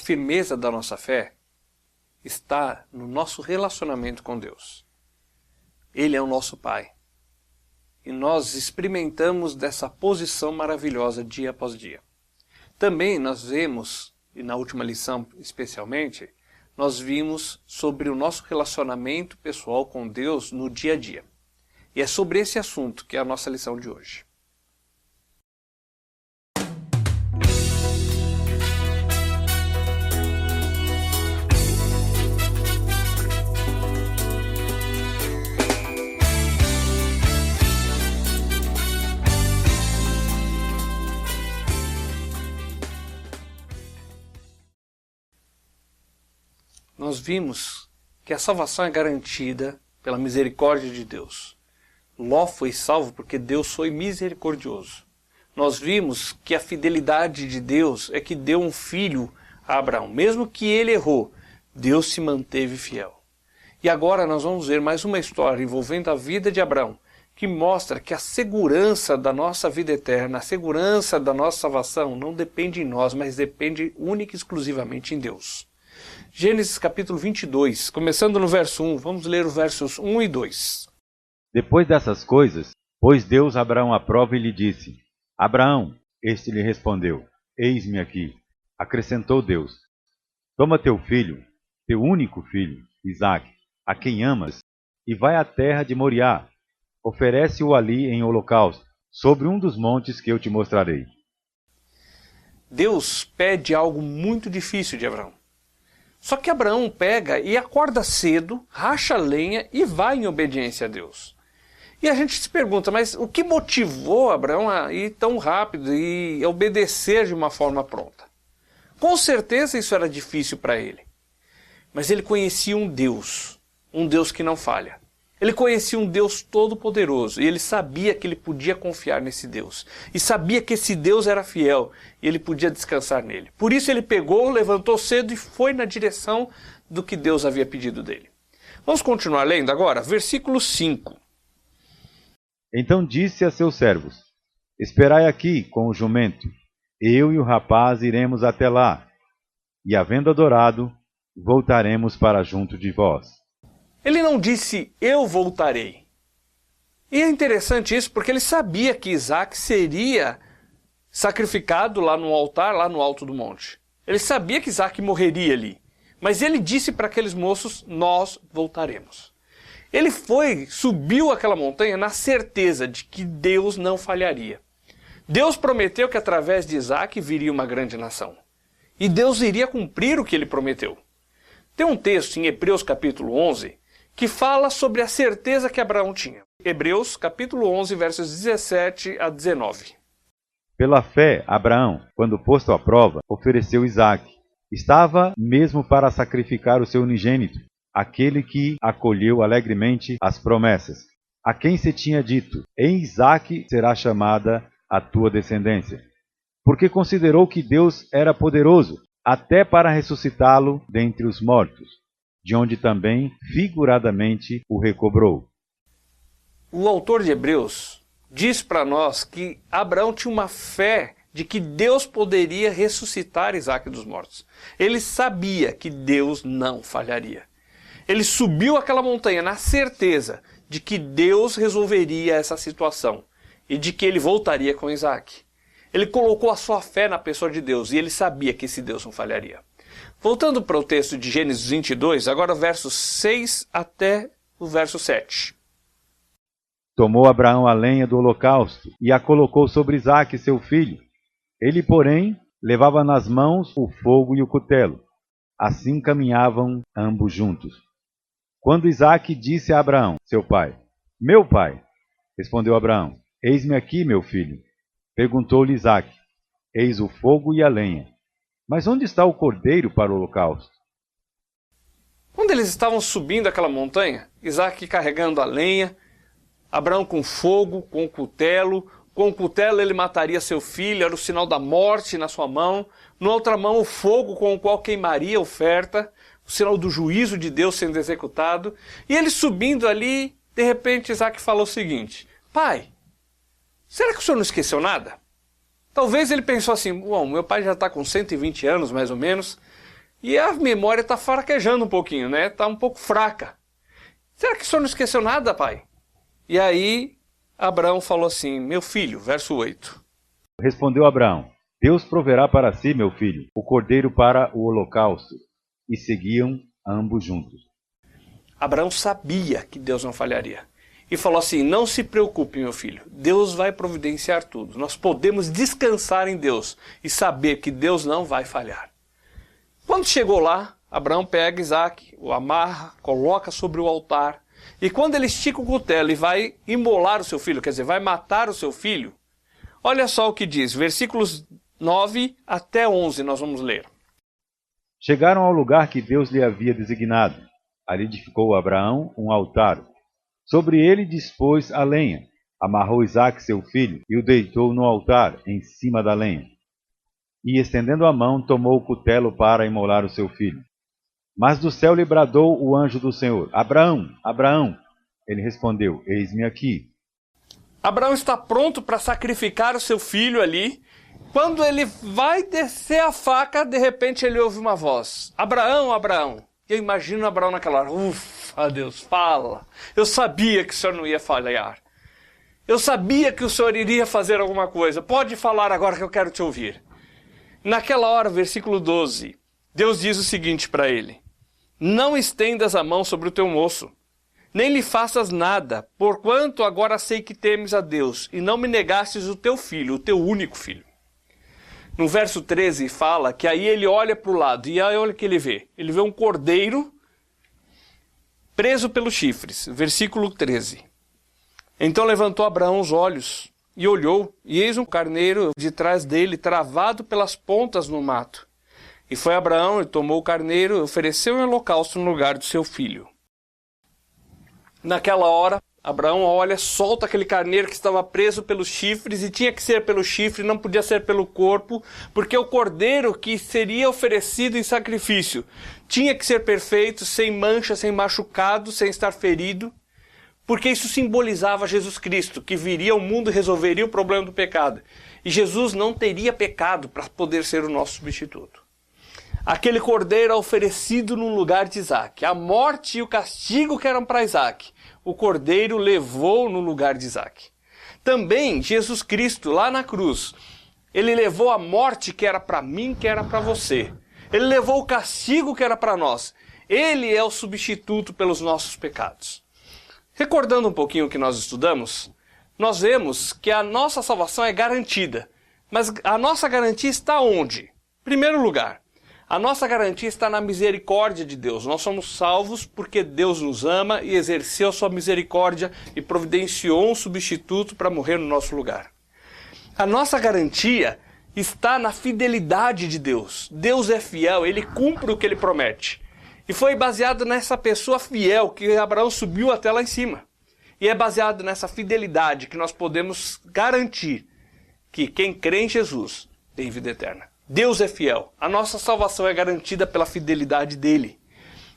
firmeza da nossa fé está no nosso relacionamento com Deus. Ele é o nosso Pai. E nós experimentamos dessa posição maravilhosa dia após dia. Também nós vemos, e na última lição especialmente, nós vimos sobre o nosso relacionamento pessoal com Deus no dia a dia. E é sobre esse assunto que é a nossa lição de hoje. Nós vimos que a salvação é garantida pela misericórdia de Deus. Ló foi salvo porque Deus foi misericordioso. Nós vimos que a fidelidade de Deus é que deu um filho a Abraão. Mesmo que ele errou, Deus se manteve fiel. E agora nós vamos ver mais uma história envolvendo a vida de Abraão, que mostra que a segurança da nossa vida eterna, a segurança da nossa salvação não depende em nós, mas depende única e exclusivamente em Deus. Gênesis capítulo 22, começando no verso 1, vamos ler os versos 1 e 2. Depois dessas coisas, pôs Deus Abraão à prova e lhe disse: Abraão, este lhe respondeu: Eis-me aqui. Acrescentou Deus: Toma teu filho, teu único filho, Isaque, a quem amas, e vai à terra de Moriá. Oferece-o ali em holocausto, sobre um dos montes que eu te mostrarei. Deus pede algo muito difícil de Abraão. Só que Abraão pega e acorda cedo, racha lenha e vai em obediência a Deus. E a gente se pergunta, mas o que motivou Abraão a ir tão rápido e obedecer de uma forma pronta? Com certeza isso era difícil para ele. Mas ele conhecia um Deus que não falha. Ele conhecia um Deus todo-poderoso e ele sabia que ele podia confiar nesse Deus. E sabia que esse Deus era fiel e ele podia descansar nele. Por isso ele pegou, levantou cedo e foi na direção do que Deus havia pedido dele. Vamos continuar lendo agora, versículo 5. Então disse a seus servos: Esperai aqui com o jumento, eu e o rapaz iremos até lá, e havendo adorado, voltaremos para junto de vós. Ele não disse, eu voltarei. E é interessante isso porque ele sabia que Isaque seria sacrificado lá no altar, lá no alto do monte. Ele sabia que Isaque morreria ali. Mas ele disse para aqueles moços, nós voltaremos. Ele subiu aquela montanha na certeza de que Deus não falharia. Deus prometeu que através de Isaque viria uma grande nação. E Deus iria cumprir o que ele prometeu. Tem um texto em Hebreus capítulo 11 que fala sobre a certeza que Abraão tinha. Hebreus capítulo 11, versos 17 a 19. Pela fé, Abraão, quando posto à prova, ofereceu Isaque. Estava mesmo para sacrificar o seu unigênito, aquele que acolheu alegremente as promessas, a quem se tinha dito, em Isaque será chamada a tua descendência. Porque considerou que Deus era poderoso, até para ressuscitá-lo dentre os mortos, de onde também, figuradamente, o recobrou. O autor de Hebreus diz para nós que Abraão tinha uma fé de que Deus poderia ressuscitar Isaque dos mortos. Ele sabia que Deus não falharia. Ele subiu aquela montanha na certeza de que Deus resolveria essa situação e de que ele voltaria com Isaque. Ele colocou a sua fé na pessoa de Deus e ele sabia que esse Deus não falharia. Voltando para o texto de Gênesis 22, agora versos 6 até o verso 7. Tomou Abraão a lenha do holocausto e a colocou sobre Isaque, seu filho. Ele, porém, levava nas mãos o fogo e o cutelo. Assim caminhavam ambos juntos. Quando Isaque disse a Abraão, seu pai, meu pai, respondeu Abraão, eis-me aqui, meu filho. Perguntou-lhe Isaque, eis o fogo e a lenha. Mas onde está o cordeiro para o holocausto? Quando eles estavam subindo aquela montanha, Isaque carregando a lenha, Abraão com fogo, com o cutelo ele mataria seu filho, era o sinal da morte na sua mão, na outra mão o fogo com o qual queimaria a oferta, o sinal do juízo de Deus sendo executado, e ele subindo ali, de repente Isaque falou o seguinte, pai, será que o senhor não esqueceu nada? Talvez ele pensou assim, bom, meu pai já está com 120 anos mais ou menos, E a memória está fraquejando um pouquinho, né? Está um pouco fraca. Será que o senhor não esqueceu nada, pai? E aí Abraão falou assim, meu filho, verso 8. Respondeu Abraão, Deus proverá para si, meu filho, o cordeiro para o holocausto. E seguiam ambos juntos. Abraão sabia que Deus não falharia. E falou assim, não se preocupe, meu filho, Deus vai providenciar tudo. Nós podemos descansar em Deus e saber que Deus não vai falhar. Quando chegou lá, Abraão pega Isaac, o amarra, coloca sobre o altar. E quando ele estica o cutelo e vai imolar o seu filho, quer dizer, vai matar o seu filho, olha só o que diz, versículos 9 até 11 nós vamos ler. Chegaram ao lugar que Deus lhe havia designado. Ali edificou Abraão um altar. Sobre ele dispôs a lenha. Amarrou Isaque, seu filho, e o deitou no altar, em cima da lenha. E, estendendo a mão, tomou o cutelo para imolar o seu filho. Mas do céu lhe bradou o anjo do Senhor, Abraão, Abraão. Ele respondeu, eis-me aqui. Abraão está pronto para sacrificar o seu filho ali. Quando ele vai descer a faca, de repente ele ouve uma voz. Abraão, Abraão. E eu imagino Abraão naquela hora. Ufa, Deus, fala. Eu sabia que o Senhor não ia falhar. Eu sabia que o Senhor iria fazer alguma coisa. Pode falar agora que eu quero te ouvir. Naquela hora, versículo 12, Deus diz o seguinte para ele. Não estendas a mão sobre o teu moço, nem lhe faças nada, porquanto agora sei que temes a Deus, e não me negastes o teu filho, o teu único filho. No verso 13 fala que aí ele olha para o lado, e aí olha o que ele vê. Ele vê um cordeiro preso pelos chifres, versículo 13. Então levantou Abraão os olhos e olhou, e eis um carneiro de trás dele, travado pelas pontas no mato. E foi Abraão e tomou o carneiro e ofereceu em holocausto no lugar do seu filho. Naquela hora, Abraão olha, solta aquele carneiro que estava preso pelos chifres, e tinha que ser pelo chifre, não podia ser pelo corpo, porque o cordeiro que seria oferecido em sacrifício tinha que ser perfeito, sem mancha, sem machucado, sem estar ferido, porque isso simbolizava Jesus Cristo, que viria ao mundo e resolveria o problema do pecado. E Jesus não teria pecado para poder ser o nosso substituto. Aquele cordeiro é oferecido no lugar de Isaque. A morte e o castigo que eram para Isaque, o cordeiro levou no lugar de Isaque. Também Jesus Cristo, lá na cruz, ele levou a morte que era para mim, que era para você. Ele levou o castigo que era para nós. Ele é o substituto pelos nossos pecados. Recordando um pouquinho o que nós estudamos, nós vemos que a nossa salvação é garantida. Mas a nossa garantia está onde? Em primeiro lugar, a nossa garantia está na misericórdia de Deus. Nós somos salvos porque Deus nos ama e exerceu sua misericórdia e providenciou um substituto para morrer no nosso lugar. A nossa garantia está na fidelidade de Deus. Deus é fiel, Ele cumpre o que Ele promete. E foi baseado nessa pessoa fiel que Abraão subiu até lá em cima. E é baseado nessa fidelidade que nós podemos garantir que quem crê em Jesus tem vida eterna. Deus é fiel. A nossa salvação é garantida pela fidelidade dele.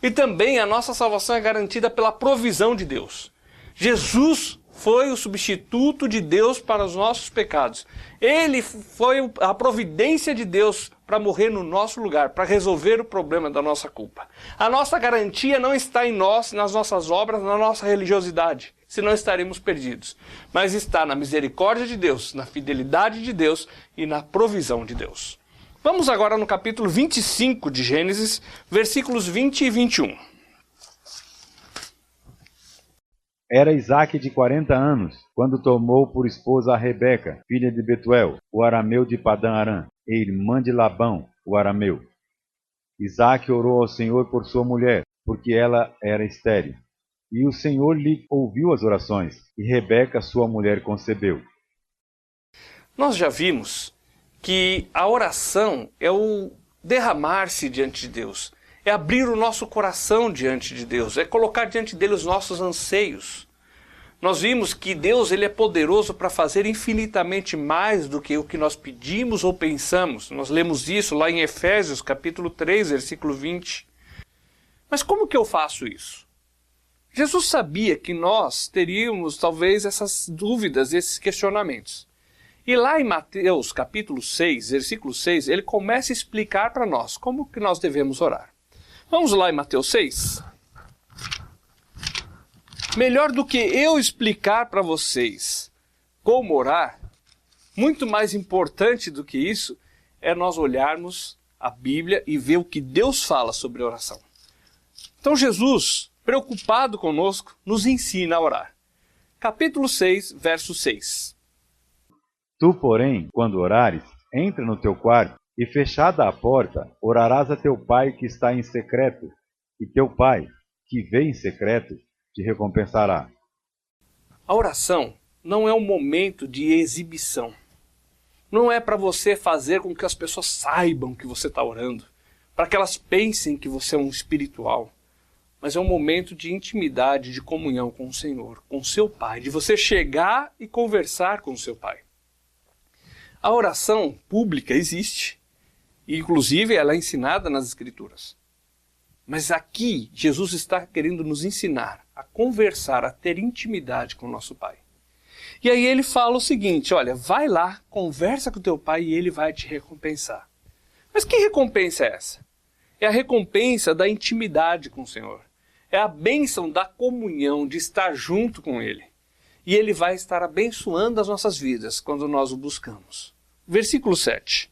E também a nossa salvação é garantida pela provisão de Deus. Jesus foi o substituto de Deus para os nossos pecados. Ele foi a providência de Deus para morrer no nosso lugar, para resolver o problema da nossa culpa. A nossa garantia não está em nós, nas nossas obras, na nossa religiosidade, senão estaremos perdidos. Mas está na misericórdia de Deus, na fidelidade de Deus e na provisão de Deus. Vamos agora no capítulo 25 de Gênesis, versículos 20 e 21. Era Isaque de 40 anos, quando tomou por esposa a Rebeca, filha de Betuel, o arameu de Padã-Arã, e irmã de Labão, o arameu. Isaque orou ao Senhor por sua mulher, porque ela era estéril. E o Senhor lhe ouviu as orações, e Rebeca, sua mulher, concebeu. Nós já vimos que a oração é o derramar-se diante de Deus, é abrir o nosso coração diante de Deus, é colocar diante dele os nossos anseios. Nós vimos que Deus ele é poderoso para fazer infinitamente mais do que o que nós pedimos ou pensamos. Nós lemos isso lá em Efésios capítulo 3, versículo 20. Mas como que eu faço isso? Jesus sabia que nós teríamos talvez essas dúvidas, esses questionamentos. E lá em Mateus capítulo 6, versículo 6, ele começa a explicar para nós como que nós devemos orar. Vamos lá em Mateus 6. Melhor do que eu explicar para vocês como orar, muito mais importante do que isso, é nós olharmos a Bíblia e ver o que Deus fala sobre oração. Então Jesus, preocupado conosco, nos ensina a orar. Capítulo 6, verso 6. Tu, porém, quando orares, entra no teu quarto e, fechada a porta, orarás a teu pai que está em secreto, e teu pai, que vê em secreto, te recompensará. A oração não é um momento de exibição. Não é para você fazer com que as pessoas saibam que você está orando, para que elas pensem que você é um espiritual. Mas é um momento de intimidade, de comunhão com o Senhor, com o seu Pai, de você chegar e conversar com o seu Pai. A oração pública existe, e inclusive ela é ensinada nas Escrituras. Mas aqui Jesus está querendo nos ensinar a conversar, a ter intimidade com o nosso Pai. E aí ele fala o seguinte, olha, vai lá, conversa com o teu pai e ele vai te recompensar. Mas que recompensa é essa? É a recompensa da intimidade com o Senhor. É a bênção da comunhão, de estar junto com Ele. E Ele vai estar abençoando as nossas vidas quando nós o buscamos. Versículo 7.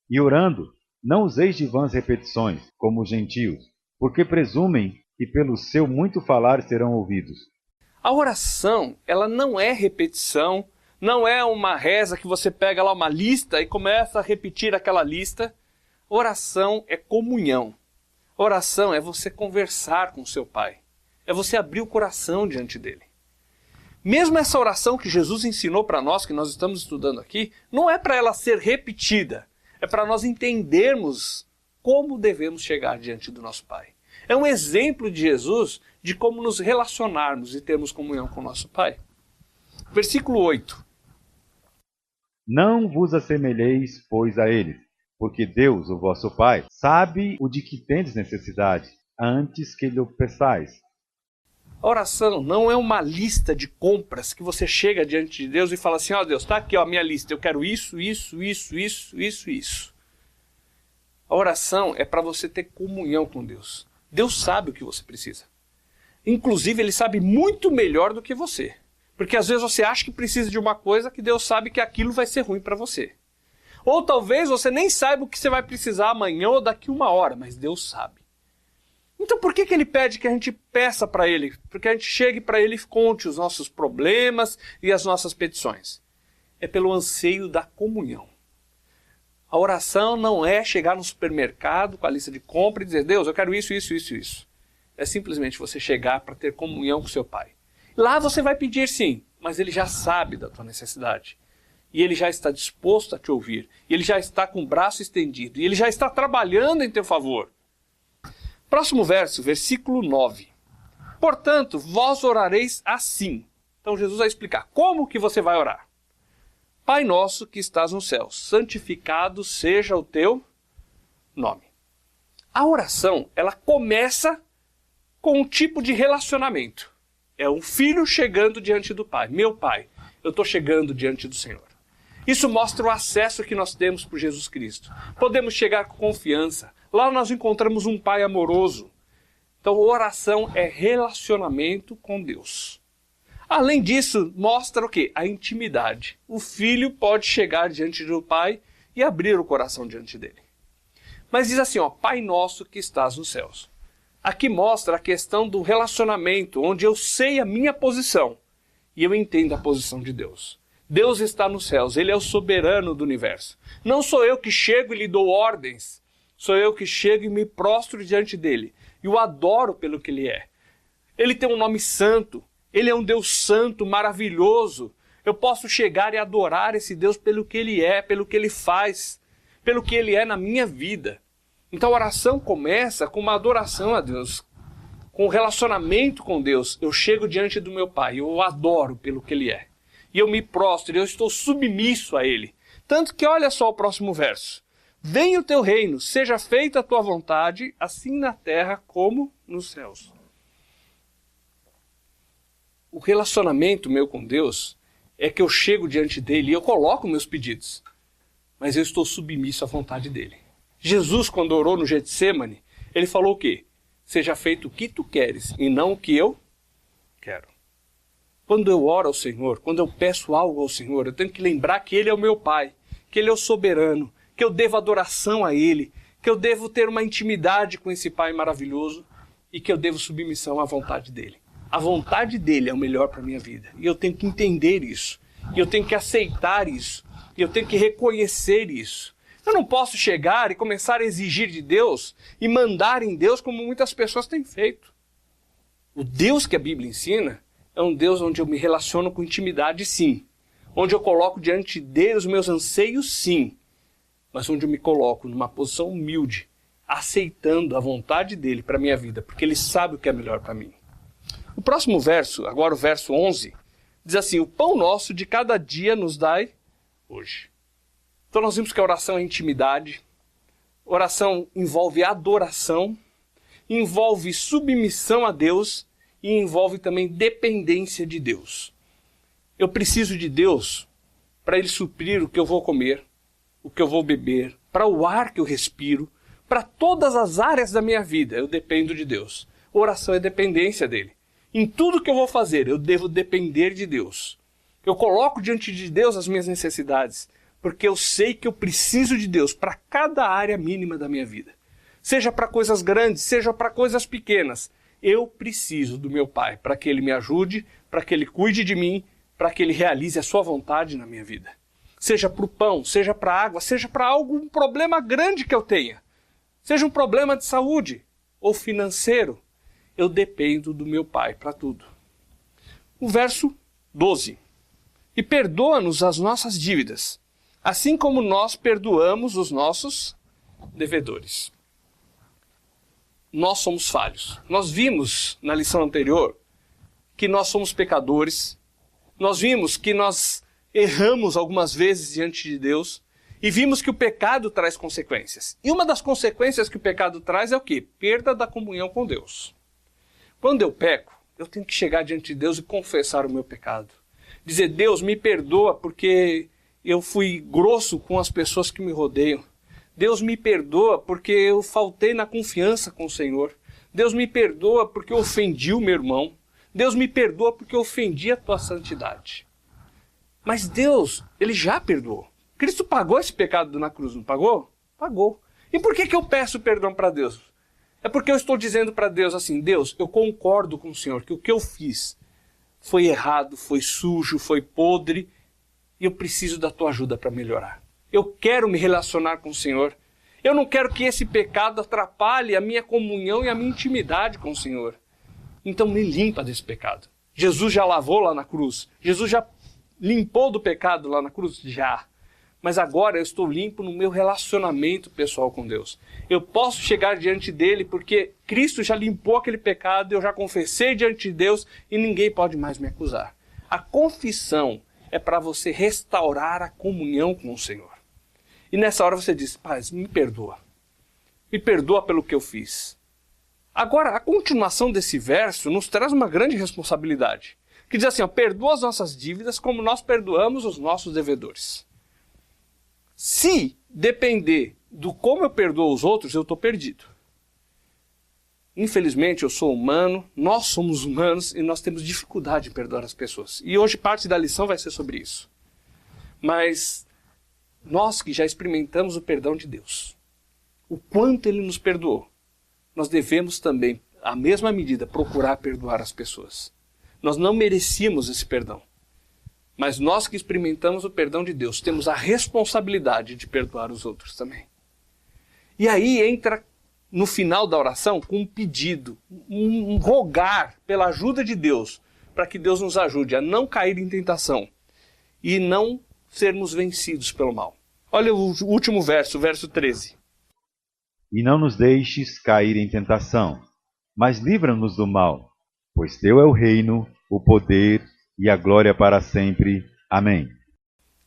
E orando, não useis de vãs repetições, como os gentios, porque presumem que pelo seu muito falar serão ouvidos. A oração, ela não é repetição, não é uma reza que você pega lá uma lista e começa a repetir aquela lista. Oração é comunhão. Oração é você conversar com o seu Pai. É você abrir o coração diante dele. Mesmo essa oração que Jesus ensinou para nós, que nós estamos estudando aqui, não é para ela ser repetida. É para nós entendermos como devemos chegar diante do nosso Pai. É um exemplo de Jesus de como nos relacionarmos e termos comunhão com o nosso Pai. Versículo 8. Não vos assemelheis, pois, a eles, porque Deus, o vosso Pai, sabe o de que tendes necessidade, antes que lhe peçais. A oração não é uma lista de compras que você chega diante de Deus e fala assim, ó Deus, está aqui ó, a minha lista, eu quero isso. A oração é para você ter comunhão com Deus. Deus sabe o que você precisa. Inclusive, Ele sabe muito melhor do que você. Porque às vezes você acha que precisa de uma coisa que Deus sabe que aquilo vai ser ruim para você. Ou talvez você nem saiba o que você vai precisar amanhã ou daqui uma hora, mas Deus sabe. Então por que Ele pede que a gente peça para Ele? Porque a gente chegue para Ele e conte os nossos problemas e as nossas petições. É pelo anseio da comunhão. A oração não é chegar no supermercado com a lista de compra e dizer, Deus, eu quero isso. É simplesmente você chegar para ter comunhão com seu Pai. Lá você vai pedir sim, mas Ele já sabe da tua necessidade. E Ele já está disposto a te ouvir. E Ele já está com o braço estendido. E Ele já está trabalhando em teu favor. Próximo verso, versículo 9. Portanto, vós orareis assim. Então Jesus vai explicar como que você vai orar. Pai nosso que estás nos céus, santificado seja o teu nome. A oração, ela começa com um tipo de relacionamento. É um filho chegando diante do Pai. Meu Pai, eu estou chegando diante do Senhor. Isso mostra o acesso que nós temos por Jesus Cristo. Podemos chegar com confiança. Lá nós encontramos um Pai amoroso. Então, oração é relacionamento com Deus. Além disso, mostra o quê? A intimidade. O filho pode chegar diante do Pai e abrir o coração diante dele. Mas diz assim, ó, Pai nosso que estás nos céus. Aqui mostra a questão do relacionamento, onde eu sei a minha posição e eu entendo a posição de Deus. Deus está nos céus, Ele é o soberano do universo. Não sou eu que chego e lhe dou ordens, sou eu que chego e me prostro diante dele e o adoro pelo que Ele é. Ele tem um nome santo, Ele é um Deus santo, maravilhoso. Eu posso chegar e adorar esse Deus pelo que Ele é, pelo que Ele faz, pelo que Ele é na minha vida. Então a oração começa com uma adoração a Deus, com um relacionamento com Deus. Eu chego diante do meu Pai, eu o adoro pelo que Ele é. E eu me prostro, eu estou submisso a Ele. Tanto que olha só o próximo verso. Venha o teu reino, seja feita a tua vontade, assim na terra como nos céus. O relacionamento meu com Deus é que eu chego diante dele e eu coloco meus pedidos, mas eu estou submisso à vontade dele. Jesus, quando orou no Getsêmani, ele falou o quê? Seja feito o que tu queres e não o que eu quero. Quando eu oro ao Senhor, quando eu peço algo ao Senhor, eu tenho que lembrar que Ele é o meu Pai, que Ele é o soberano, que eu devo adoração a Ele, que eu devo ter uma intimidade com esse Pai maravilhoso e que eu devo submissão à vontade dEle. A vontade dEle é o melhor para a minha vida e eu tenho que entender isso, e eu tenho que aceitar isso, e eu tenho que reconhecer isso. Eu não posso chegar e começar a exigir de Deus e mandar em Deus como muitas pessoas têm feito. O Deus que a Bíblia ensina é um Deus onde eu me relaciono com intimidade, sim. Onde eu coloco diante dele os meus anseios, sim. Mas onde eu me coloco numa posição humilde, aceitando a vontade dele para a minha vida, porque ele sabe o que é melhor para mim. O próximo verso, agora o verso 11, diz assim: o pão nosso de cada dia nos dai hoje. Então nós vimos que a oração é intimidade, oração envolve adoração, envolve submissão a Deus e envolve também dependência de Deus. Eu preciso de Deus para Ele suprir o que eu vou comer, o que eu vou beber, para o ar que eu respiro, para todas as áreas da minha vida eu dependo de Deus. Oração é dependência dEle. Em tudo que eu vou fazer eu devo depender de Deus. Eu coloco diante de Deus as minhas necessidades, porque eu sei que eu preciso de Deus para cada área mínima da minha vida. Seja para coisas grandes, seja para coisas pequenas. Eu preciso do meu Pai para que Ele me ajude, para que Ele cuide de mim, para que Ele realize a sua vontade na minha vida. Seja para o pão, seja para a água, seja para algum problema grande que eu tenha. Seja um problema de saúde ou financeiro. Eu dependo do meu Pai para tudo. O verso 12. E perdoa-nos as nossas dívidas, assim como nós perdoamos os nossos devedores. Nós somos falhos. Nós vimos na lição anterior que nós somos pecadores. Nós vimos que nós erramos algumas vezes diante de Deus. E vimos que o pecado traz consequências. E uma das consequências que o pecado traz é o quê? Perda da comunhão com Deus. Quando eu peco, eu tenho que chegar diante de Deus e confessar o meu pecado. Dizer: Deus, me perdoa porque eu fui grosso com as pessoas que me rodeiam. Deus, me perdoa porque eu faltei na confiança com o Senhor. Deus, me perdoa porque eu ofendi o meu irmão. Deus, me perdoa porque eu ofendi a tua santidade. Mas Deus, Ele já perdoou. Cristo pagou esse pecado na cruz, não pagou? Pagou. E por que eu peço perdão para Deus? É porque eu estou dizendo para Deus assim: Deus, eu concordo com o Senhor que o que eu fiz foi errado, foi sujo, foi podre, e eu preciso da tua ajuda para melhorar. Eu quero me relacionar com o Senhor. Eu não quero que esse pecado atrapalhe a minha comunhão e a minha intimidade com o Senhor. Então me limpa desse pecado. Jesus já lavou lá na cruz. Jesus já limpou do pecado lá na cruz? Já. Mas agora eu estou limpo no meu relacionamento pessoal com Deus. Eu posso chegar diante dele porque Cristo já limpou aquele pecado, eu já confessei diante de Deus e ninguém pode mais me acusar. A confissão é para você restaurar a comunhão com o Senhor. E nessa hora você diz: Pai, me perdoa. Me perdoa pelo que eu fiz. Agora, a continuação desse verso nos traz uma grande responsabilidade. Que diz assim: ó, perdoa as nossas dívidas como nós perdoamos os nossos devedores. Se depender do como eu perdoo os outros, eu estou perdido. Infelizmente, eu sou humano, nós somos humanos e nós temos dificuldade em perdoar as pessoas. E hoje parte da lição vai ser sobre isso. Mas nós que já experimentamos o perdão de Deus, o quanto Ele nos perdoou, nós devemos também, à mesma medida, procurar perdoar as pessoas. Nós não merecíamos esse perdão. Mas nós que experimentamos o perdão de Deus, temos a responsabilidade de perdoar os outros também. E aí entra no final da oração com um pedido, um rogar pela ajuda de Deus, para que Deus nos ajude a não cair em tentação e não sermos vencidos pelo mal. Olha o último verso, o verso 13. E não nos deixes cair em tentação, mas livra-nos do mal, pois teu é o reino, o poder e a glória para sempre. Amém.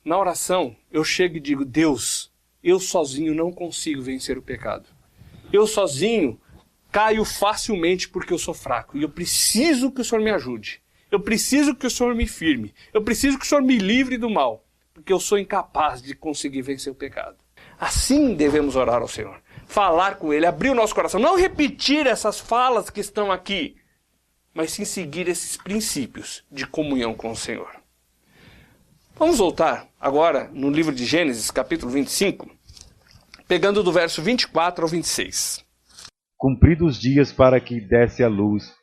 Na oração, eu chego e digo: Deus, eu sozinho não consigo vencer o pecado. Eu sozinho caio facilmente porque eu sou fraco e eu preciso que o Senhor me ajude. Eu preciso que o Senhor me firme. Eu preciso que o Senhor me livre do mal, porque eu sou incapaz de conseguir vencer o pecado. Assim devemos orar ao Senhor. Falar com Ele, abrir o nosso coração. Não repetir essas falas que estão aqui, mas sim seguir esses princípios de comunhão com o Senhor. Vamos voltar agora no livro de Gênesis, capítulo 25, pegando do verso 24 ao 26. Cumpridos os dias para que desse a luz,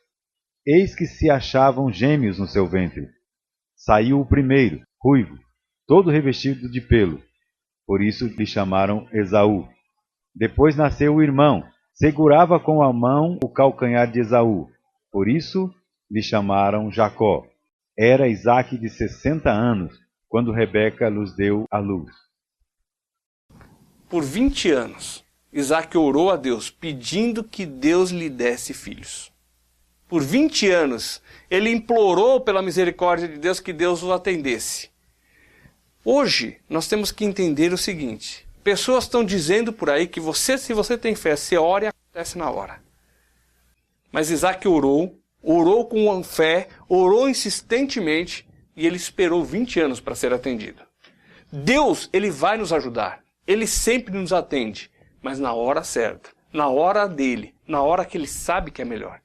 eis que se achavam gêmeos no seu ventre. Saiu o primeiro, ruivo, todo revestido de pelo. Por isso lhe chamaram Esaú. Depois nasceu o irmão, segurava com a mão o calcanhar de Esaú. Por isso lhe chamaram Jacó. Era Isaque de 60 anos, quando Rebeca lhes deu a luz. Por 20 anos, Isaque orou a Deus, pedindo que Deus lhe desse filhos. Por 20 anos, ele implorou pela misericórdia de Deus que Deus o atendesse. Hoje, nós temos que entender o seguinte: pessoas estão dizendo por aí que se você tem fé, você ora e acontece na hora. Mas Isaque orou com fé, orou insistentemente e ele esperou 20 anos para ser atendido. Deus, ele vai nos ajudar. Ele sempre nos atende, mas na hora certa, na hora dele, na hora que ele sabe que é melhor.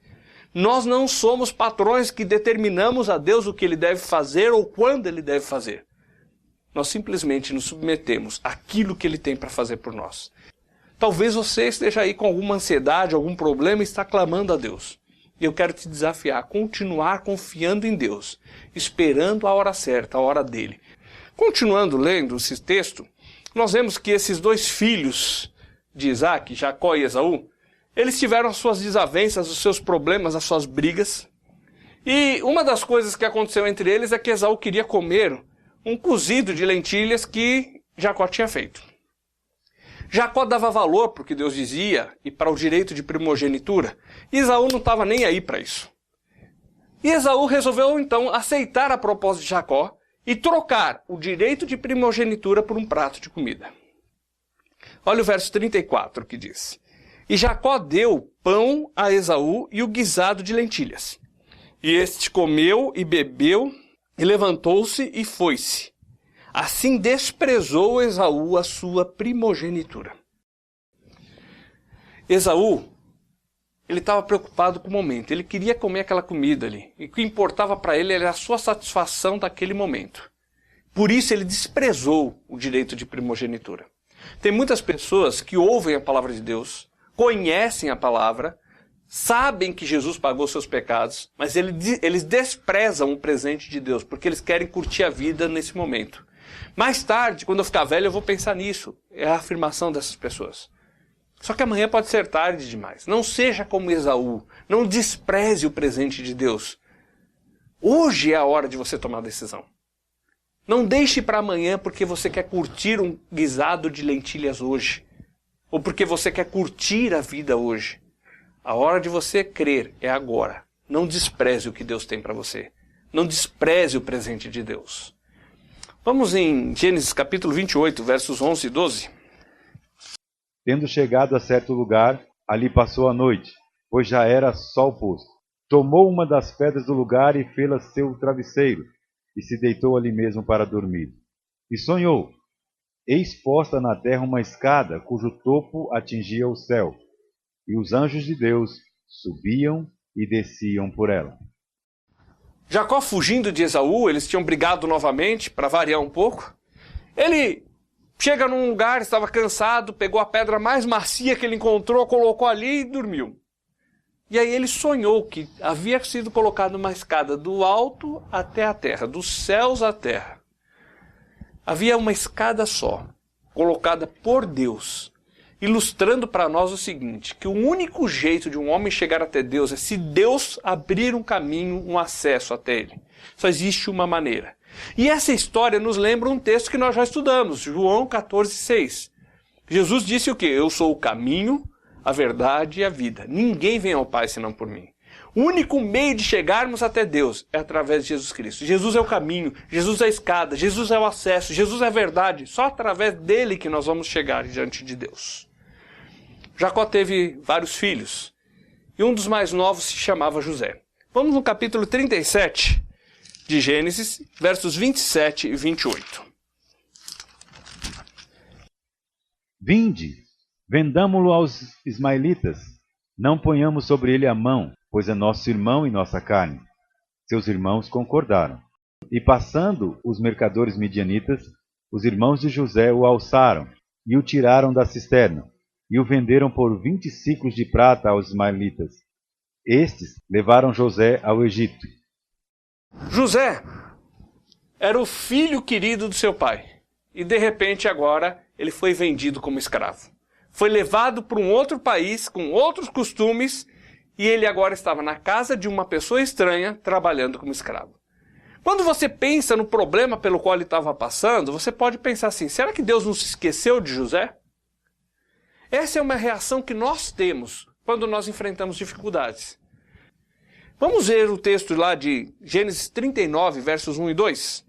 Nós não somos patrões que determinamos a Deus o que ele deve fazer ou quando ele deve fazer. Nós simplesmente nos submetemos àquilo que ele tem para fazer por nós. Talvez você esteja aí com alguma ansiedade, algum problema e está clamando a Deus. E eu quero te desafiar a continuar confiando em Deus, esperando a hora certa, a hora dele. Continuando lendo esse texto, nós vemos que esses dois filhos de Isaque, Jacó e Esaú, eles tiveram as suas desavenças, os seus problemas, as suas brigas. E uma das coisas que aconteceu entre eles é que Esaú queria comer um cozido de lentilhas que Jacó tinha feito. Jacó dava valor para o que Deus dizia e para o direito de primogenitura, e Esaú não estava nem aí para isso. E Esaú resolveu então aceitar a proposta de Jacó e trocar o direito de primogenitura por um prato de comida. Olha o verso 34 que diz: E Jacó deu pão a Esaú e o guisado de lentilhas. E este comeu e bebeu, e levantou-se e foi-se. Assim desprezou Esaú a sua primogenitura. Esaú, ele estava preocupado com o momento. Ele queria comer aquela comida ali. E o que importava para ele era a sua satisfação daquele momento. Por isso ele desprezou o direito de primogenitura. Tem muitas pessoas que ouvem a palavra de Deus, conhecem a palavra, sabem que Jesus pagou seus pecados, mas eles desprezam o presente de Deus, porque eles querem curtir a vida nesse momento. Mais tarde, quando eu ficar velho, eu vou pensar nisso. É a afirmação dessas pessoas. Só que amanhã pode ser tarde demais. Não seja como Esaú. Não despreze o presente de Deus. Hoje é a hora de você tomar a decisão. Não deixe para amanhã porque você quer curtir um guisado de lentilhas hoje. Ou porque você quer curtir a vida hoje. A hora de você crer é agora. Não despreze o que Deus tem para você. Não despreze o presente de Deus. Vamos em Gênesis capítulo 28, versos 11 e 12. Tendo chegado a certo lugar, ali passou a noite, pois já era sol posto. Tomou uma das pedras do lugar e fê-la seu travesseiro, e se deitou ali mesmo para dormir. E sonhou, eis posta na terra uma escada, cujo topo atingia o céu, e os anjos de Deus subiam e desciam por ela. Jacó fugindo de Esaú, eles tinham brigado novamente, para variar um pouco. Ele chega num lugar, estava cansado, pegou a pedra mais macia que ele encontrou, colocou ali e dormiu. E aí ele sonhou que havia sido colocado uma escada do alto até a terra, dos céus à terra. Havia uma escada só, colocada por Deus, ilustrando para nós o seguinte, que o único jeito de um homem chegar até Deus é se Deus abrir um caminho, um acesso até ele. Só existe uma maneira. E essa história nos lembra um texto que nós já estudamos, João 14,6. Jesus disse o quê? Eu sou o caminho, a verdade e a vida. Ninguém vem ao Pai senão por mim. O único meio de chegarmos até Deus é através de Jesus Cristo. Jesus é o caminho, Jesus é a escada, Jesus é o acesso, Jesus é a verdade. Só através dele que nós vamos chegar diante de Deus. Jacó teve vários filhos, e um dos mais novos se chamava José. Vamos no capítulo 37, de Gênesis, versos 27 e 28. Vinde, vendamo-lo aos ismaelitas, não ponhamos sobre ele a mão, pois é nosso irmão e nossa carne. Seus irmãos concordaram. E passando os mercadores midianitas, os irmãos de José o alçaram e o tiraram da cisterna, e o venderam por 20 siclos de prata aos ismaelitas. Estes levaram José ao Egito. José era o filho querido do seu pai. E de repente agora ele foi vendido como escravo. Foi levado para um outro país com outros costumes e ele agora estava na casa de uma pessoa estranha trabalhando como escravo. Quando você pensa no problema pelo qual ele estava passando, você pode pensar assim, será que Deus não se esqueceu de José? Essa é uma reação que nós temos quando nós enfrentamos dificuldades. Vamos ver o texto lá de Gênesis 39, versos 1 e 2.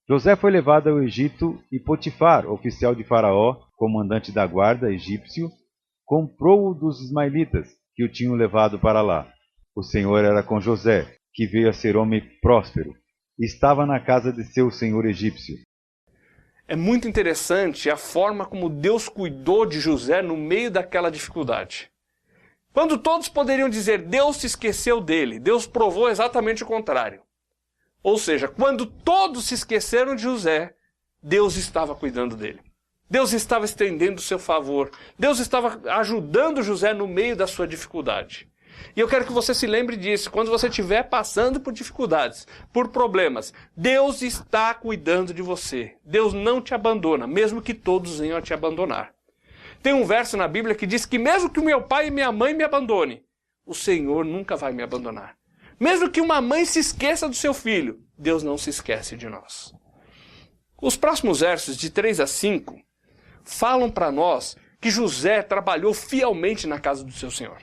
José foi levado ao Egito e Potifar, oficial de Faraó, comandante da guarda egípcio, comprou-o dos ismaelitas, que o tinham levado para lá. O Senhor era com José, que veio a ser homem próspero, e estava na casa de seu senhor egípcio. É muito interessante a forma como Deus cuidou de José no meio daquela dificuldade. Quando todos poderiam dizer Deus se esqueceu dele, Deus provou exatamente o contrário. Ou seja, quando todos se esqueceram de José, Deus estava cuidando dele. Deus estava estendendo o seu favor. Deus estava ajudando José no meio da sua dificuldade. E eu quero que você se lembre disso. Quando você estiver passando por dificuldades, por problemas, Deus está cuidando de você. Deus não te abandona, mesmo que todos venham a te abandonar. Tem um verso na Bíblia que diz que mesmo que o meu pai e minha mãe me abandonem, o Senhor nunca vai me abandonar. Mesmo que uma mãe se esqueça do seu filho, Deus não se esquece de nós. Os próximos versos, de 3 a 5, falam para nós que José trabalhou fielmente na casa do seu senhor.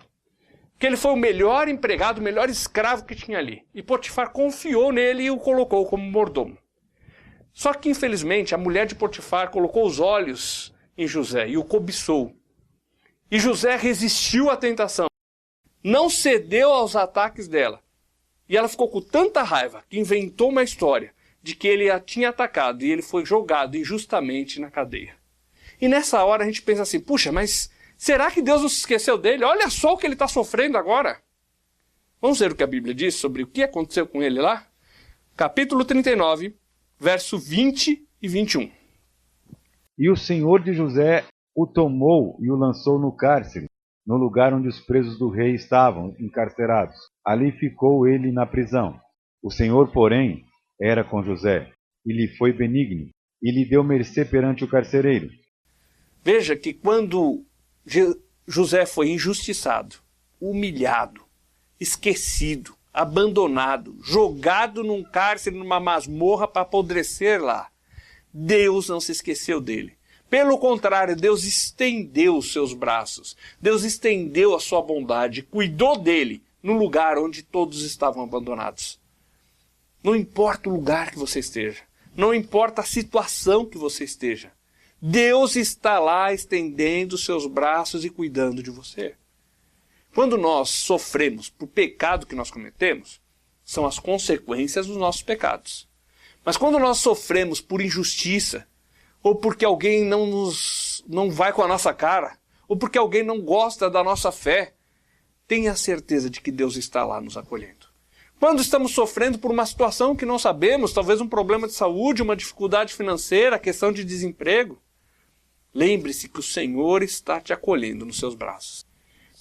Que ele foi o melhor empregado, o melhor escravo que tinha ali. E Potifar confiou nele e o colocou como mordomo. Só que, infelizmente, a mulher de Potifar colocou os olhos em José e o cobiçou. E José resistiu à tentação. Não cedeu aos ataques dela. E ela ficou com tanta raiva que inventou uma história de que ele a tinha atacado e ele foi jogado injustamente na cadeia. E nessa hora a gente pensa assim, puxa, mas será que Deus não se esqueceu dele? Olha só o que ele está sofrendo agora. Vamos ver o que a Bíblia diz sobre o que aconteceu com ele lá? Capítulo 39, verso 20 e 21. E o senhor de José o tomou e o lançou no cárcere, no lugar onde os presos do rei estavam encarcerados. Ali ficou ele na prisão. O Senhor, porém, era com José, e lhe foi benigno, e lhe deu mercê perante o carcereiro. Veja que quando José foi injustiçado, humilhado, esquecido, abandonado, jogado num cárcere, numa masmorra para apodrecer lá, Deus não se esqueceu dele. Pelo contrário, Deus estendeu os seus braços. Deus estendeu a sua bondade, cuidou dele no lugar onde todos estavam abandonados. Não importa o lugar que você esteja, não importa a situação que você esteja, Deus está lá estendendo os seus braços e cuidando de você. Quando nós sofremos por pecado que nós cometemos, são as consequências dos nossos pecados. Mas quando nós sofremos por injustiça, ou porque alguém não vai com a nossa cara, ou porque alguém não gosta da nossa fé, tenha certeza de que Deus está lá nos acolhendo. Quando estamos sofrendo por uma situação que não sabemos, talvez um problema de saúde, uma dificuldade financeira, questão de desemprego, lembre-se que o Senhor está te acolhendo nos seus braços.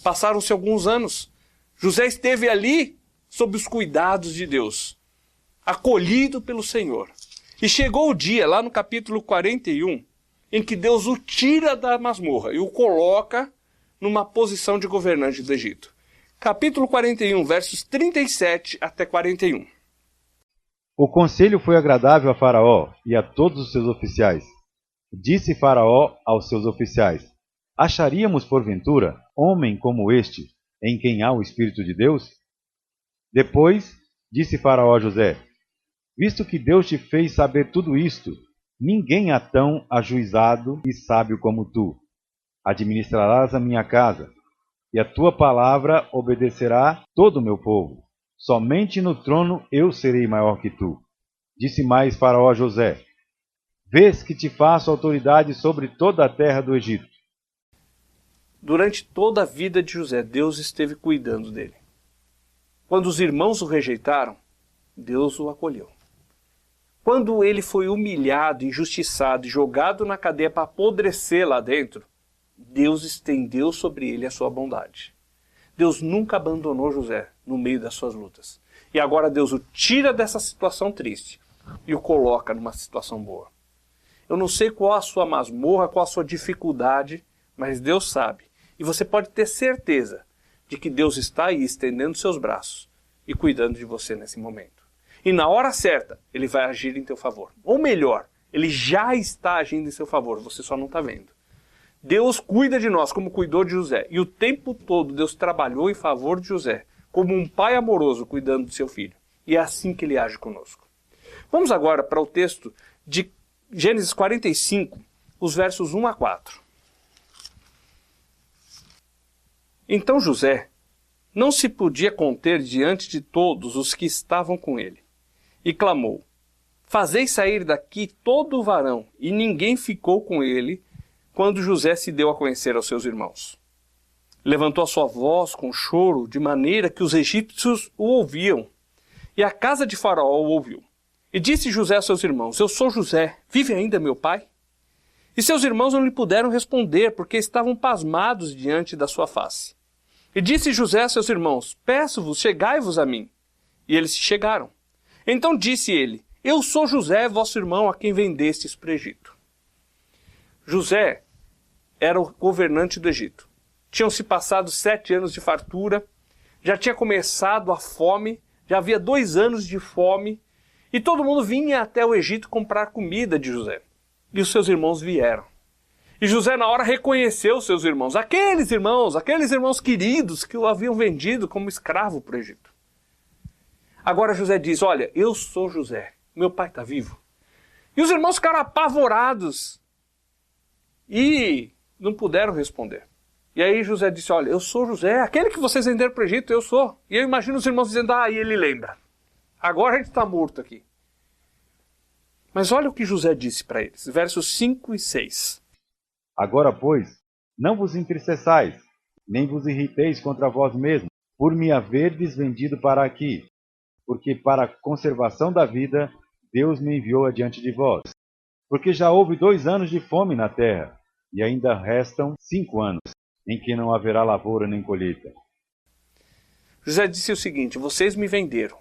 Passaram-se alguns anos, José esteve ali sob os cuidados de Deus, acolhido pelo Senhor. E chegou o dia, lá no capítulo 41, em que Deus o tira da masmorra e o coloca numa posição de governante do Egito. Capítulo 41, versos 37 até 41. O conselho foi agradável a Faraó e a todos os seus oficiais. Disse Faraó aos seus oficiais: acharíamos, porventura, homem como este, em quem há o Espírito de Deus? Depois disse Faraó a José: visto que Deus te fez saber tudo isto, ninguém há tão ajuizado e sábio como tu. Administrarás a minha casa, e a tua palavra obedecerá todo o meu povo. Somente no trono eu serei maior que tu. Disse mais Faraó a José: Vês que te faço autoridade sobre toda a terra do Egito. Durante toda a vida de José, Deus esteve cuidando dele. Quando os irmãos o rejeitaram, Deus o acolheu. Quando ele foi humilhado, injustiçado e jogado na cadeia para apodrecer lá dentro, Deus estendeu sobre ele a sua bondade. Deus nunca abandonou José no meio das suas lutas. E agora Deus o tira dessa situação triste e o coloca numa situação boa. Eu não sei qual a sua masmorra, qual a sua dificuldade, mas Deus sabe. E você pode ter certeza de que Deus está aí estendendo seus braços e cuidando de você nesse momento. E na hora certa, Ele vai agir em teu favor. Ou melhor, Ele já está agindo em seu favor, você só não está vendo. Deus cuida de nós como cuidou de José. E o tempo todo Deus trabalhou em favor de José, como um pai amoroso cuidando de seu filho. E é assim que Ele age conosco. Vamos agora para o texto de Gênesis 45, os versos 1 a 4. Então José não se podia conter diante de todos os que estavam com ele, e clamou: Fazei sair daqui todo o varão, e ninguém ficou com ele quando José se deu a conhecer aos seus irmãos. Levantou a sua voz com choro, de maneira que os egípcios o ouviam, e a casa de Faraó o ouviu. E disse José a seus irmãos: Eu sou José, vive ainda meu pai? E seus irmãos não lhe puderam responder, porque estavam pasmados diante da sua face. E disse José a seus irmãos: Peço-vos, chegai-vos a mim. E eles se chegaram. Então disse ele: Eu sou José, vosso irmão, a quem vendestes para o Egito. José era o governante do Egito. Tinham se passado 7 anos de fartura, já tinha começado a fome, já havia 2 anos de fome, e todo mundo vinha até o Egito comprar comida de José. E os seus irmãos vieram. E José na hora reconheceu os seus irmãos, aqueles irmãos queridos que o haviam vendido como escravo para o Egito. Agora José diz: Olha, eu sou José, meu pai está vivo. E os irmãos ficaram apavorados e não puderam responder. E aí José disse: Olha, eu sou José, aquele que vocês venderam para o Egito, eu sou. E eu imagino os irmãos dizendo: Ah, e ele lembra. Agora a gente está morto aqui. Mas olha o que José disse para eles, versos 5 e 6. Agora, pois, não vos entristeçais, nem vos irriteis contra vós mesmos, por me haverdes vendido para aqui, porque para a conservação da vida Deus me enviou adiante de vós. Porque já houve 2 anos de fome na terra, e ainda restam 5 anos, em que não haverá lavoura nem colheita. José disse o seguinte: vocês me venderam,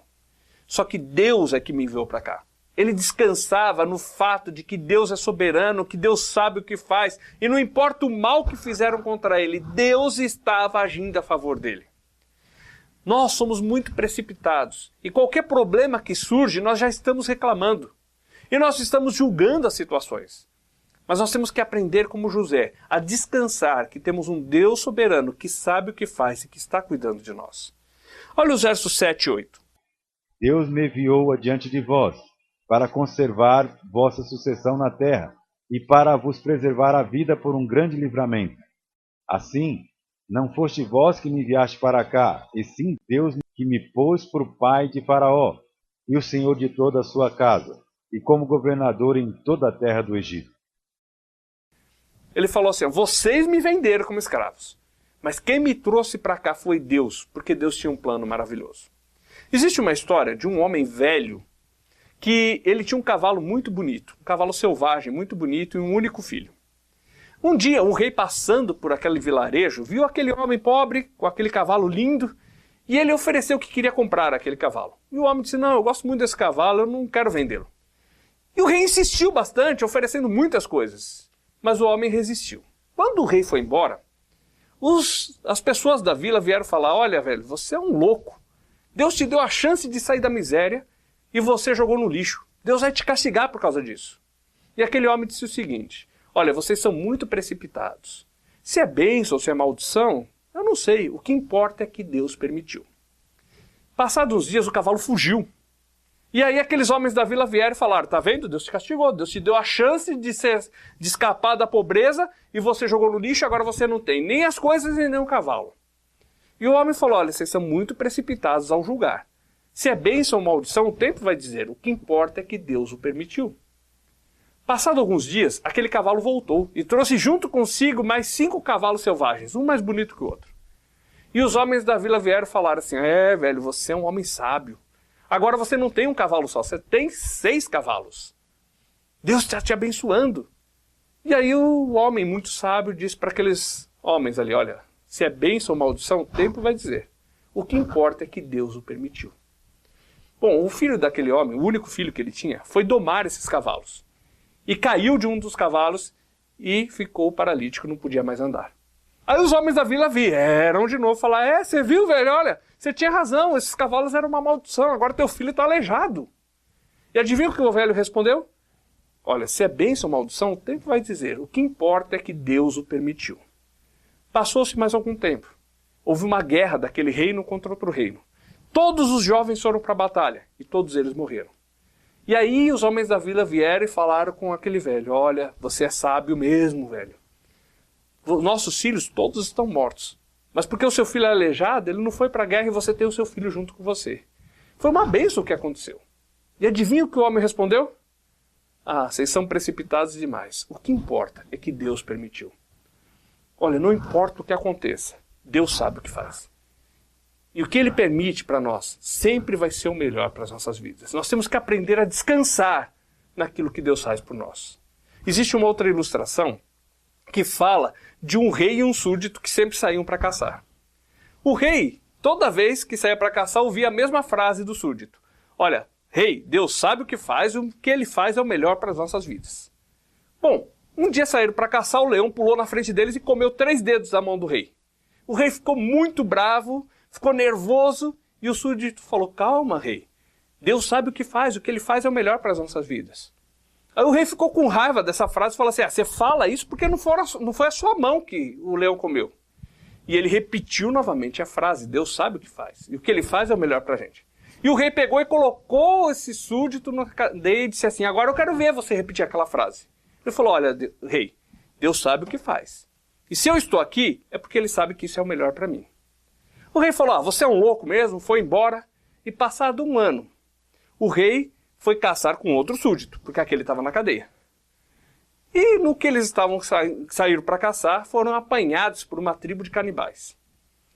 só que Deus é que me enviou para cá. Ele descansava no fato de que Deus é soberano, que Deus sabe o que faz, e não importa o mal que fizeram contra ele, Deus estava agindo a favor dele. Nós somos muito precipitados, e qualquer problema que surge, nós já estamos reclamando, e nós estamos julgando as situações. Mas nós temos que aprender como José, a descansar que temos um Deus soberano que sabe o que faz e que está cuidando de nós. Olha os versos 7 e 8. Deus me enviou adiante de vós, para conservar vossa sucessão na terra, e para vos preservar a vida por um grande livramento. Assim, não foste vós que me enviaste para cá, e sim Deus que me pôs por pai de Faraó, e o senhor de toda a sua casa, e como governador em toda a terra do Egito. Ele falou assim: vocês me venderam como escravos, mas quem me trouxe para cá foi Deus, porque Deus tinha um plano maravilhoso. Existe uma história de um homem velho que ele tinha um cavalo muito bonito, um cavalo selvagem muito bonito e um único filho. Um dia, um rei passando por aquele vilarejo, viu aquele homem pobre com aquele cavalo lindo e ele ofereceu que queria comprar aquele cavalo. E o homem disse: não, eu gosto muito desse cavalo, eu não quero vendê-lo. E o rei insistiu bastante, oferecendo muitas coisas, mas o homem resistiu. Quando o rei foi embora, as pessoas da vila vieram falar: olha, velho, você é um louco. Deus te deu a chance de sair da miséria e você jogou no lixo. Deus vai te castigar por causa disso. E aquele homem disse o seguinte: olha, vocês são muito precipitados. Se é bênção ou se é maldição, eu não sei. O que importa é que Deus permitiu. Passados uns dias, o cavalo fugiu. E aí aqueles homens da vila vieram e falaram: tá vendo? Deus te castigou. Deus te deu a chance de escapar da pobreza e você jogou no lixo, agora você não tem nem as coisas e nem o cavalo. E o homem falou: olha, vocês são muito precipitados ao julgar. Se é bênção ou maldição, o tempo vai dizer. O que importa é que Deus o permitiu. Passado alguns dias, aquele cavalo voltou e trouxe junto consigo mais 5 cavalos selvagens, um mais bonito que o outro. E os homens da vila vieram falar assim, velho, você é um homem sábio. Agora você não tem um cavalo só, você tem 6 cavalos. Deus está te abençoando. E aí o homem muito sábio disse para aqueles homens ali, olha, se é bênção ou maldição, o tempo vai dizer. O que importa é que Deus o permitiu. Bom, o filho daquele homem, o único filho que ele tinha, foi domar esses cavalos. E caiu de um dos cavalos e ficou paralítico, não podia mais andar. Aí os homens da vila vieram de novo falar, você viu, velho, olha, você tinha razão, esses cavalos eram uma maldição, agora teu filho está aleijado. E adivinha o que o velho respondeu? Olha, se é bênção ou maldição, o tempo vai dizer, o que importa é que Deus o permitiu. Passou-se mais algum tempo. Houve uma guerra daquele reino contra outro reino. Todos os jovens foram para a batalha e todos eles morreram. E aí os homens da vila vieram e falaram com aquele velho, olha, você é sábio mesmo, velho. Nossos filhos todos estão mortos. Mas porque o seu filho é aleijado, ele não foi para a guerra e você tem o seu filho junto com você. Foi uma bênção o que aconteceu. E adivinha o que o homem respondeu? Vocês são precipitados demais. O que importa é que Deus permitiu. Olha, não importa o que aconteça, Deus sabe o que faz. E o que Ele permite para nós sempre vai ser o melhor para as nossas vidas. Nós temos que aprender a descansar naquilo que Deus faz por nós. Existe uma outra ilustração que fala de um rei e um súdito que sempre saíam para caçar. O rei, toda vez que saía para caçar, ouvia a mesma frase do súdito. Olha, rei, Deus sabe o que faz e o que Ele faz é o melhor para as nossas vidas. Bom, um dia saíram para caçar, o leão pulou na frente deles e comeu 3 dedos da mão do rei. O rei ficou muito bravo, ficou nervoso e o súdito falou, calma, rei, Deus sabe o que faz, o que Ele faz é o melhor para as nossas vidas. Aí o rei ficou com raiva dessa frase e falou assim, você fala isso porque não foi a sua mão que o leão comeu. E ele repetiu novamente a frase, Deus sabe o que faz, e o que Ele faz é o melhor para a gente. E o rei pegou e colocou esse súdito na cadeia e disse assim, agora eu quero ver você repetir aquela frase. Ele falou, olha, rei, Deus sabe o que faz. E se eu estou aqui, é porque Ele sabe que isso é o melhor para mim. O rei falou, você é um louco mesmo, foi embora. E passado um ano, o rei foi caçar com outro súdito, porque aquele estava na cadeia. E no que eles saíram para caçar, foram apanhados por uma tribo de canibais.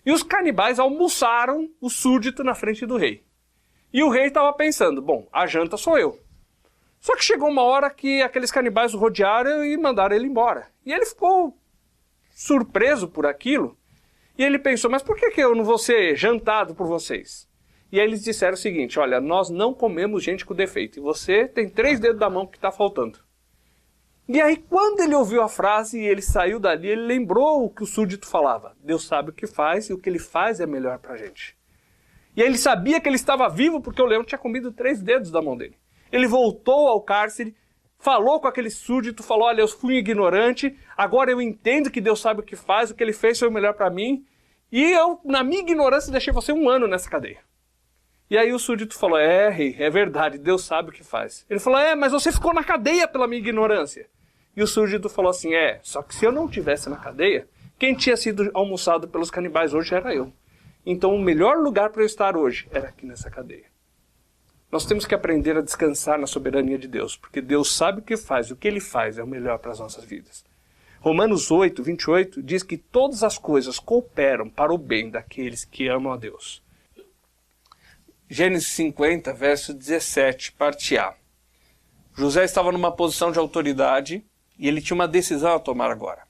E os canibais almoçaram o súdito na frente do rei. E o rei estava pensando, bom, a janta sou eu. Só que chegou uma hora que aqueles canibais o rodearam e mandaram ele embora. E ele ficou surpreso por aquilo. E ele pensou, mas por que eu não vou ser jantado por vocês? E aí eles disseram o seguinte, olha, nós não comemos gente com defeito. E você tem 3 dedos da mão que está faltando. E aí quando ele ouviu a frase e ele saiu dali, ele lembrou o que o súdito falava. Deus sabe o que faz e o que Ele faz é melhor para a gente. E aí ele sabia que ele estava vivo porque o leão tinha comido 3 dedos da mão dele. Ele voltou ao cárcere, falou com aquele súdito, falou, olha, eu fui ignorante, agora eu entendo que Deus sabe o que faz, o que Ele fez foi o melhor para mim, e eu, na minha ignorância, deixei você 1 ano nessa cadeia. E aí o súdito falou, rei, é verdade, Deus sabe o que faz. Ele falou, mas você ficou na cadeia pela minha ignorância. E o súdito falou assim, só que se eu não estivesse na cadeia, quem tinha sido almoçado pelos canibais hoje era eu. Então o melhor lugar para eu estar hoje era aqui nessa cadeia. Nós temos que aprender a descansar na soberania de Deus, porque Deus sabe o que faz, o que Ele faz é o melhor para as nossas vidas. Romanos 8, 28 diz que todas as coisas cooperam para o bem daqueles que amam a Deus. Gênesis 50, verso 17, parte A. José estava numa posição de autoridade e ele tinha uma decisão a tomar agora.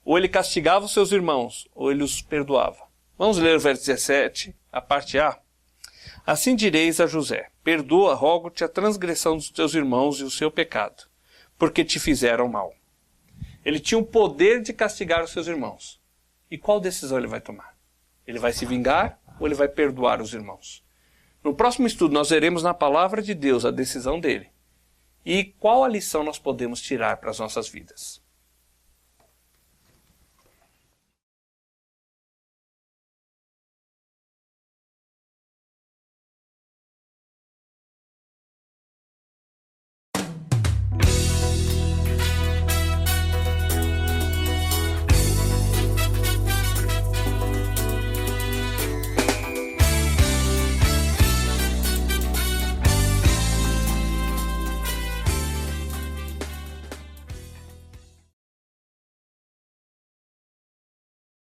Ou ele castigava os seus irmãos, ou ele os perdoava. Vamos ler o verso 17, a parte A. Assim direis a José, perdoa, rogo-te, a transgressão dos teus irmãos e o seu pecado, porque te fizeram mal. Ele tinha o poder de castigar os seus irmãos. E qual decisão ele vai tomar? Ele vai se vingar ou ele vai perdoar os irmãos? No próximo estudo nós veremos na palavra de Deus a decisão dele. E qual a lição nós podemos tirar para as nossas vidas?